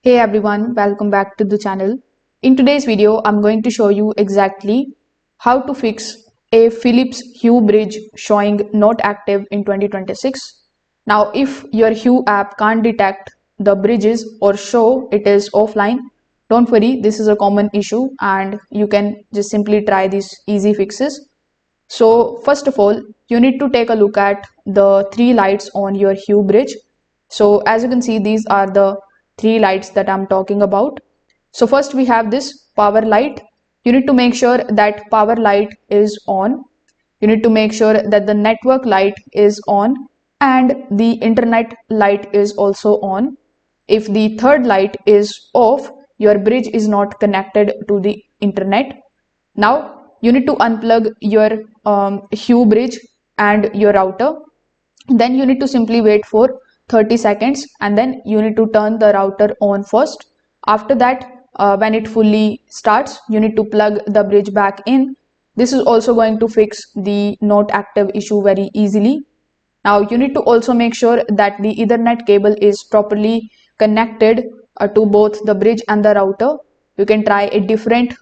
Hey everyone, welcome back to the channel. In today's video, I'm going to show you exactly how to fix a Philips Hue bridge showing not active in 2026. Now, if your Hue app can't detect the bridges or show it is offline, don't worry, this is a common issue and you can just simply try these easy fixes. So first of all, you need to take a look at the three lights on your Hue bridge. So as you can see, these are the three lights that I'm talking about. So first we have this power light. You need to make sure that power light is on. You need to make sure that the network light is on and the internet light is also on. If the third light is off, your bridge is not connected to the internet. Now you need to unplug your Hue bridge and your router. Then you need to simply wait for 30 seconds and then you need to turn the router on first. After that, when it fully starts, you need to plug the bridge back in. This is also going to fix the not active issue very easily. Now you need to also make sure that the Ethernet cable is properly connected to both the bridge and the router. You can try a different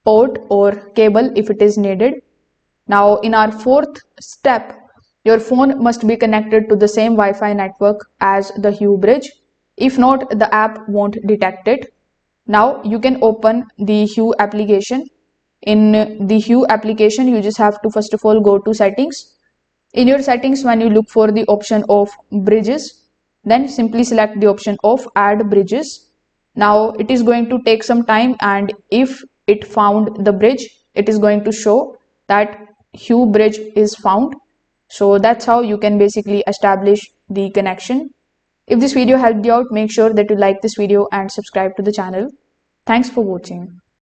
port or cable if it is needed. Now in our fourth step, your phone must be connected to the same Wi-Fi network as the Hue bridge. If not, the app won't detect it. Now you can open the Hue application. In the Hue application, you just have to first of all go to settings. In your settings, when you look for the option of bridges, then simply select the option of add bridges. Now it is going to take some time, and if it found the bridge, it is going to show that Hue bridge is found. So that's how you can basically establish the connection. If this video helped you out, make sure that you like this video and subscribe to the channel. Thanks for watching.